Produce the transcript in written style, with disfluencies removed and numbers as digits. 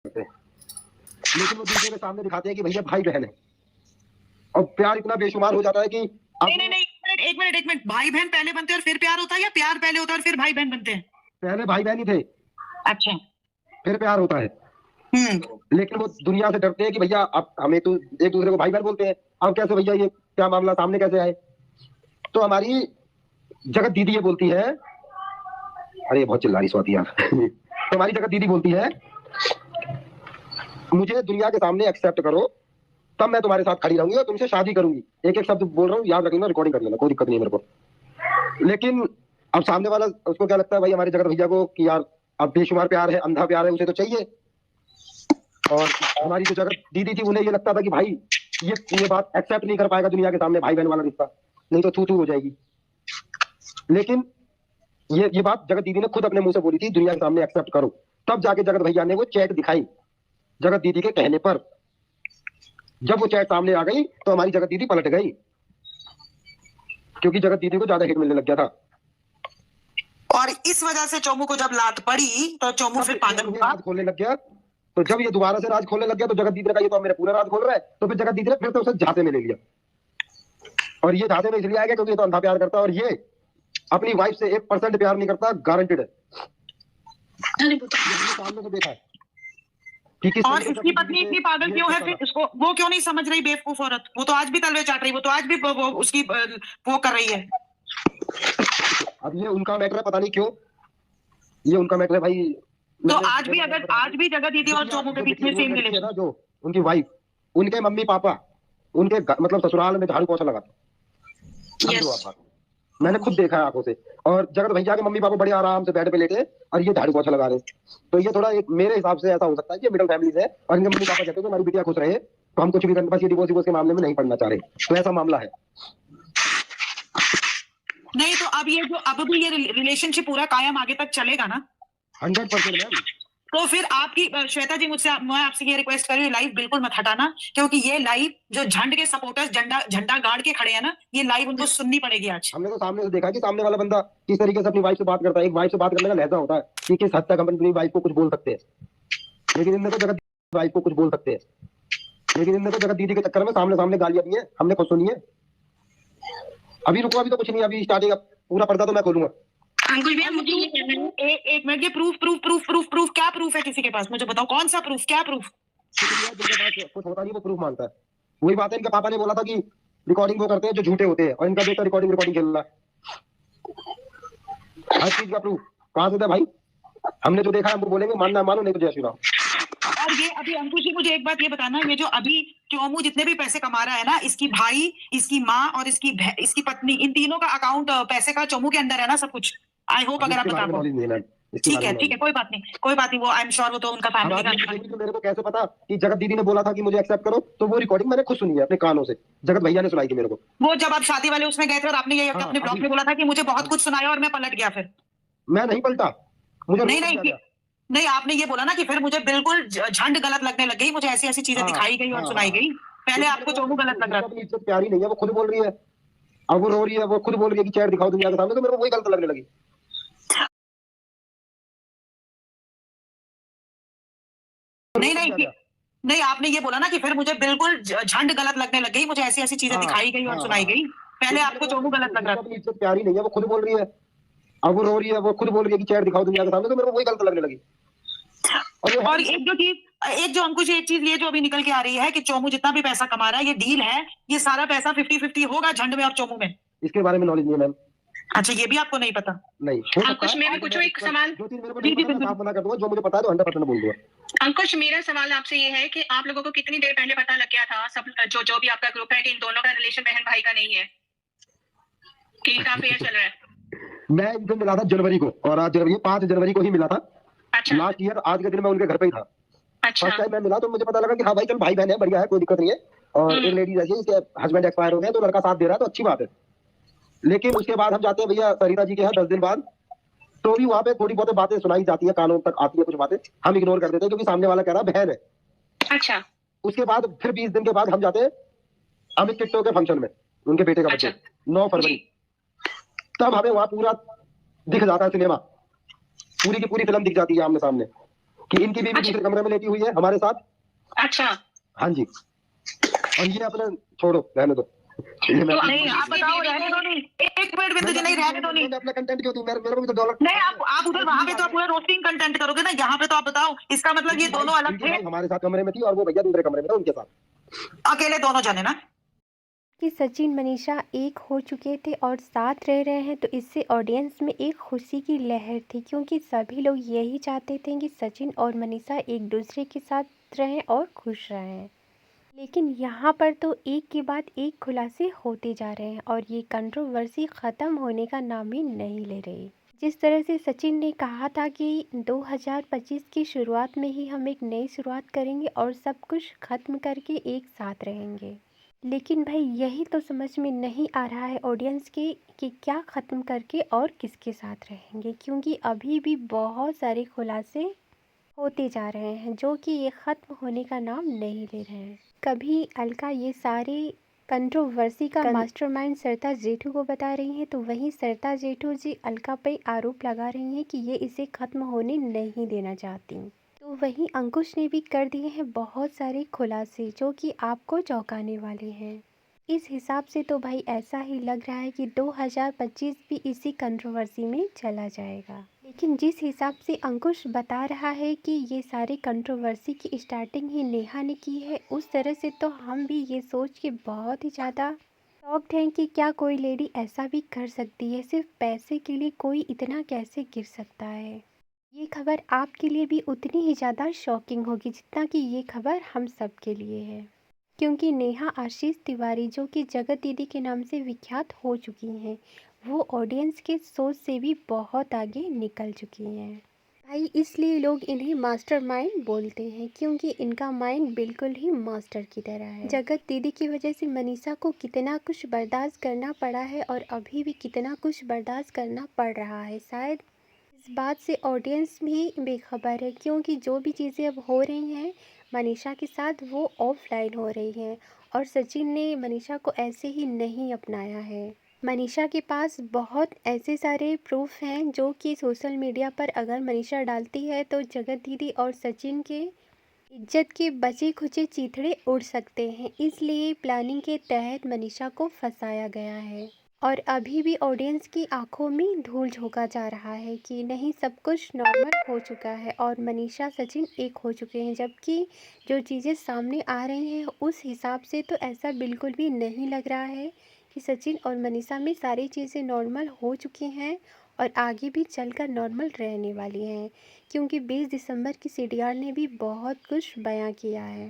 करते हैं, लेकिन वो दूसरे के सामने दिखाते हैं कि भैया भाई बहन है, और प्यार इतना बेशुमार हो जाता है कि नहीं नहीं नहीं, एक मिनट, भाई बहन पहले बनते हैं और फिर प्यार होता है, या प्यार पहले होता है और फिर भाई बहन बनते हैं? पहले भाई बहन ही थे, अच्छा। फिर प्यार होता है। लेकिन वो दुनिया से डरते हैं कि भैया अब हमें तो एक दूसरे को भाई बहन बोलते हैं, अब कैसे भैया ये क्या मामला सामने कैसे आए। तो हमारी जगत दीदी ये बोलती है, अरे बहुत चिल्ला रही स्वाति यार तो हमारी जगत दीदी बोलती है, मुझे दुनिया के सामने एक्सेप्ट करो, तब मैं तुम्हारे साथ खड़ी रहूंगी और तुमसे शादी करूंगी। एक एक शब्द बोल रहा हूँ, याद रखना, रिकॉर्डिंग कर लेना, कोई दिक्कत नहीं है मेरे को। लेकिन अब सामने वाला, उसको क्या लगता है भाई हमारे जगत भैया को कि यार अब बेशुमार प्यार है, अंधा प्यार है, उसे तो चाहिए। और हमारी जो जगत दीदी थी उन्हें ये लगता था कि भाई ये बात एक्सेप्ट नहीं कर पाएगा दुनिया के सामने, भाई बहन वाला रिश्ता, नहीं तो थू हो जाएगी। लेकिन ये बात जगत दीदी ने खुद अपने मुंह से बोली थी, दुनिया के सामने एक्सेप्ट करो। तब जाके जगत भैया ने वो चैट दिखाई जगत दीदी के कहने पर। जब वो चैट सामने आ गई तो हमारी जगत दीदी पलट गई, क्योंकि जगत दीदी को ज्यादा हिट मिलने लग गया था। और इस वजह से चोमू को जब लात पड़ी तो चोमू फिर पागल हुआ, राज खोलने लग गया। तो जब ये दोबारा से राज खोलने लग गया तो जगत दीदी ने कहा ये तो मेरा पूरा राज खोल रहा है। तो फिर जगत दीदी ने फिर तो उसे झांसे में ले लिया, और ये झांसे में इसलिए आ गया क्योंकि ये तो अंधा प्यार करता है, और ये अपनी वाइफ से 1% प्यार नहीं करता, गारंटेड है। सामने से देखा है। और इसकी पत्नी इतनी पागल क्यों है फिर? इसको वो क्यों नहीं समझ रही बेवकूफ औरत? वो तो आज भी तलवे चाट रही, वो तो आज भी वो उसकी वो कर रही है। अब ये उनका मैटर है, पता नहीं क्यों ये उनका मैटर है भाई। तो आज भी अगर आज भी जगत दीदी और चोमू के बीच में सेम रिलेशन है, जो उनकी वाइफ, उनके मम्मी पापा, उनके मतलब ससुराल में झाड़ू पोछा लगाते। yes. मैंने खुद देखा है आंखों से। और जगत भैया के मम्मी पापा बड़े आराम से बेड पे लेटे और ये झाड़ू पोछा लगा रहे। तो ये थोड़ा एक मेरे हिसाब से ऐसा हो सकता है कि मिडिल फैमिली है, और इनके मम्मी पापा कहते हैं कि हमारी बिटिया खुश रहे, तो हम कुछ भी करने, बस ये डिवोर्स के मामले में नहीं पड़ना चाह रहे। तो ऐसा मामला है। नहीं तो अब ये जो अब भी ये रिलेशनशिप पूरा कायम आगे तक चलेगा ना? 100% मैम। तो फिर आपकी श्वेता जी, मुझसे मैं आपसे ये रिक्वेस्ट कर रही हूँ, लाइव बिल्कुल मत हटाना, क्योंकि ये लाइव जो झंड के सपोर्टर्स झंडा गाड़ के खड़े हैं ना, ये लाइव उनको सुननी पड़ेगी आज। हमने तो सामने से देखा कि सामने वाला बंदा किस तरीके से अपनी वाइफ से बात करता है। एक वाइफ से बात करने का लहजा होता है कि किस हद तक हम अपनी वाइफ को कुछ बोल सकते हैं, लेकिन इनने तो जगत वाइफ को कुछ बोल सकते हैं, लेकिन इनने तो जगत दीदी के चक्कर में सामने सामने गालियां दी है, हमने खुद सुनी है। अभी रुको, अभी तो कुछ नहीं, अभी स्टार्टिंग, पूरा पर्दा तो मैं खोलूंगा। अंकुश भैया मुझे ये कहना है, एक मिनट, ये प्रूफ क्या प्रूफ है किसी के पास? मुझे बताओ कौन सा प्रूफ, क्या प्रूफ? कुछ होता नहीं, वो प्रूफ मांगता है। वही बात है, इनके पापा ने बोला था कि रिकॉर्डिंग वो करते हैं जो झूठे होते हैं, और इनका बेटा रिकॉर्डिंग खेल रहा है। हर चीज का प्रूफ कहां से था भाई? हमने जो देखा है हमको बोलेंगे, मानना मानो, नहीं तो जय श्री राम। और ये अभी अंकुश जी मुझे एक बात ये बताना, ये जो अभी चोमू जितने भी पैसे कमा रहा है ना, इसकी भाई, इसकी माँ और इसकी पत्नी, इन तीनों का अकाउंट पैसे का चोमू के अंदर है ना सब कुछ? आई होप अगर आप बता पाओ। ठीक है कोई बात नहीं, वो आई एम श्योर वो तो उनका फैमिली का। मेरे को कैसे पता कि जगत दीदी ने बोला था कि मुझे एक्सेप्ट करो? तो वो रिकॉर्डिंग मैंने खुद सुनी है अपने कानों से, जगत भैया ने सुनाई थी मेरे को। वो जब आप शादी वाले उसमें गए थे और आपने ये अपने ब्लॉग में बोला था कि मुझे बहुत कुछ सुनाया और मैं पलट गया, फिर मैं नहीं पलटा, मुझे नहीं आपने ये बोला ना कि फिर मुझे बिल्कुल झंड गलत लगने लग गई, मुझे ऐसी ऐसी चीजें दिखाई गई और सुनाई गई। पहले आपको चोमू गलत लग रहा था। इज्जत प्यारी नहीं है, वो खुद बोल रही है, अब वो रो रही है, वो खुद बोल रही है कि चैट दिखाओ दुनिया के सामने, तो मेरे को वही गलत लगने लगी। नहीं आपने ये बोला ना कि फिर मुझे बिल्कुल झंड गलत लगने लग गई, मुझे ऐसी ऐसी चीजें दिखाई गई और सुनाई गई। पहले आपको चोमू गलत लग रहा था। इज्जत प्यारी नहीं है, वो खुद बोल रही है, अब वो रो रही है, वो खुद बोल रही है कि चैट दिखाओ दुनिया के सामने, तो मेरे को वही गलत लगने लगी। और एक जो अंकुश, एक चीज ये जो अभी निकल के आ रही है कि चोमू जितना भी पैसा कमा रहा है, ये डील है, ये सारा पैसा 50-50 होगा झंड में और चोमू में। इसके बारे में नॉलेज नहीं है मैम। अच्छा, ये भी आपको नहीं पता? नहीं। अंकुश मैं भी पूछूं एक सवाल? जो चीज मेरे को नहीं पता मैं साफ मना कर दूंगा, जो मुझे पता है तो 100% बोल दूंगा। अंकुश मेरा सवाल आपसे ये है कि आप लोगों को कितनी देर पहले पता लग गया था, सब जो भी आपका ग्रुप है, कि इन दोनों का रिलेशन बहन भाई का नहीं है, कि इनका अफेयर चल रहा है? मैं इनसे मिला था जनवरी को, और आज जनवरी 5 जनवरी को ही मिला था। अच्छा। लास्ट ईयर आज के दिन मैं उनके घर पे ही था। अच्छा। फर्स्ट टाइम मैं मिला तो मुझे पता लगा कि हाँ भाई चल भाई बहन है, बढ़िया है, कोई दिक्कत नहीं है। और एक लेडी ऐसी है, इसके हस्बैंड एक्सपायर हो गए तो लड़का साथ दे रहा है, तो अच्छी बात है। लेकिन उसके बाद हम जाते हैं भैया सरिता जी के यहाँ 10 दिन बाद, तो भी वहां पे थोड़ी बहुत बातें सुनाई जाती है, कानों तक आती है कुछ बातें, हम इग्नोर कर देते हैं क्योंकि सामने वाला कह रहा बहन है। अच्छा। उसके बाद फिर 20 दिन के बाद हम जाते हैं अमित किट्टो के फंक्शन में, उनके बेटे का बर्थडे। 9 फरवरी, तब हमें वहां पूरा दिख जाता है सिनेमा, पूरी की पूरी फिल्म दिख जाती है आमने सामने। कि इनकी बीवी अच्छा। दूसरे कमरे में लेटी हुई है हमारे साथ। अच्छा, हाँ जी, और ये अपने छोड़ो, रहने दो। ये मैं तो नहीं, आप इसकी बताओ, बीवी रहने को- दो नहीं, एक मिनट बिंदु जी, नहीं रहने दो नहीं। मैं अपना कंटेंट क्यों दूं? मेरे को भी तो डॉलर नहीं, आप उधर वहां पे तो आप पूरा रोस्टिंग कंटेंट करोगे ना, यहाँ पे तो आप बताओ, इसका मतलब ये दोनों अलग थे, हमारे साथ कमरे में थी और वो भैया दूसरे कमरे में था उनके साथ, अकेले दोनों जने ना। कि सचिन मनीषा एक हो चुके थे और साथ रह रहे हैं, तो इससे ऑडियंस में एक खुशी की लहर थी, क्योंकि सभी लोग यही चाहते थे कि सचिन और मनीषा एक दूसरे के साथ रहें और खुश रहें। लेकिन यहाँ पर तो एक के बाद एक खुलासे होते जा रहे हैं और ये कंट्रोवर्सी ख़त्म होने का नाम ही नहीं ले रही। जिस तरह से सचिन ने कहा था कि 2025 की शुरुआत में ही हम एक नई शुरुआत करेंगे और सब कुछ ख़त्म करके एक साथ रहेंगे, लेकिन भाई यही तो समझ में नहीं आ रहा है ऑडियंस के कि क्या ख़त्म करके और किसके साथ रहेंगे, क्योंकि अभी भी बहुत सारे खुलासे होते जा रहे हैं जो कि ये ख़त्म होने का नाम नहीं ले रहे हैं। कभी अलका ये सारे कंट्रोवर्सी का मास्टरमाइंड सरिता जेठू को बता रही हैं, तो वहीं सरिता जेठू जी अलका पे आरोप लगा रही हैं कि ये इसे ख़त्म होने नहीं देना चाहती। तो वहीं अंकुश ने भी कर दिए हैं बहुत सारे खुलासे जो कि आपको चौंकाने वाले हैं। इस हिसाब से तो भाई ऐसा ही लग रहा है कि 2025 भी इसी कंट्रोवर्सी में चला जाएगा। लेकिन जिस हिसाब से अंकुश बता रहा है कि ये सारी कंट्रोवर्सी की स्टार्टिंग ही नेहा ने की है, उस तरह से तो हम भी ये सोच के बहुत ही ज़्यादा शॉक्ड हैं कि क्या कोई लेडी ऐसा भी कर सकती है। सिर्फ पैसे के लिए कोई इतना कैसे गिर सकता है। ये खबर आपके लिए भी उतनी ही ज़्यादा शॉकिंग होगी जितना कि ये खबर हम सब के लिए है, क्योंकि नेहा आशीष तिवारी जो कि जगत दीदी के नाम से विख्यात हो चुकी हैं, वो ऑडियंस के सोच से भी बहुत आगे निकल चुकी हैं। भाई इसलिए लोग इन्हें मास्टरमाइंड बोलते हैं, क्योंकि इनका माइंड बिल्कुल ही मास्टर की तरह है। जगत दीदी की वजह से मनीषा को कितना कुछ बर्दाश्त करना पड़ा है और अभी भी कितना कुछ बर्दाश्त करना पड़ रहा है। शायद इस बात से ऑडियंस भी बेखबर है, क्योंकि जो भी चीज़ें अब हो रही हैं मनीषा के साथ वो ऑफलाइन हो रही हैं और सचिन ने मनीषा को ऐसे ही नहीं अपनाया है। मनीषा के पास बहुत ऐसे सारे प्रूफ हैं जो कि सोशल मीडिया पर अगर मनीषा डालती है तो जगत दीदी और सचिन के इज्जत के बचे खुचे चीथड़े उड़ सकते हैं। इसलिए प्लानिंग के तहत मनीषा को फंसाया गया है और अभी भी ऑडियंस की आंखों में धूल झोंका जा रहा है कि नहीं, सब कुछ नॉर्मल हो चुका है और मनीषा सचिन एक हो चुके हैं। जबकि जो चीज़ें सामने आ रही हैं उस हिसाब से तो ऐसा बिल्कुल भी नहीं लग रहा है कि सचिन और मनीषा में सारी चीज़ें नॉर्मल हो चुकी हैं और आगे भी चलकर नॉर्मल रहने वाली हैं, क्योंकि 20 दिसंबर की सीडीआर ने भी बहुत कुछ बयां किया है।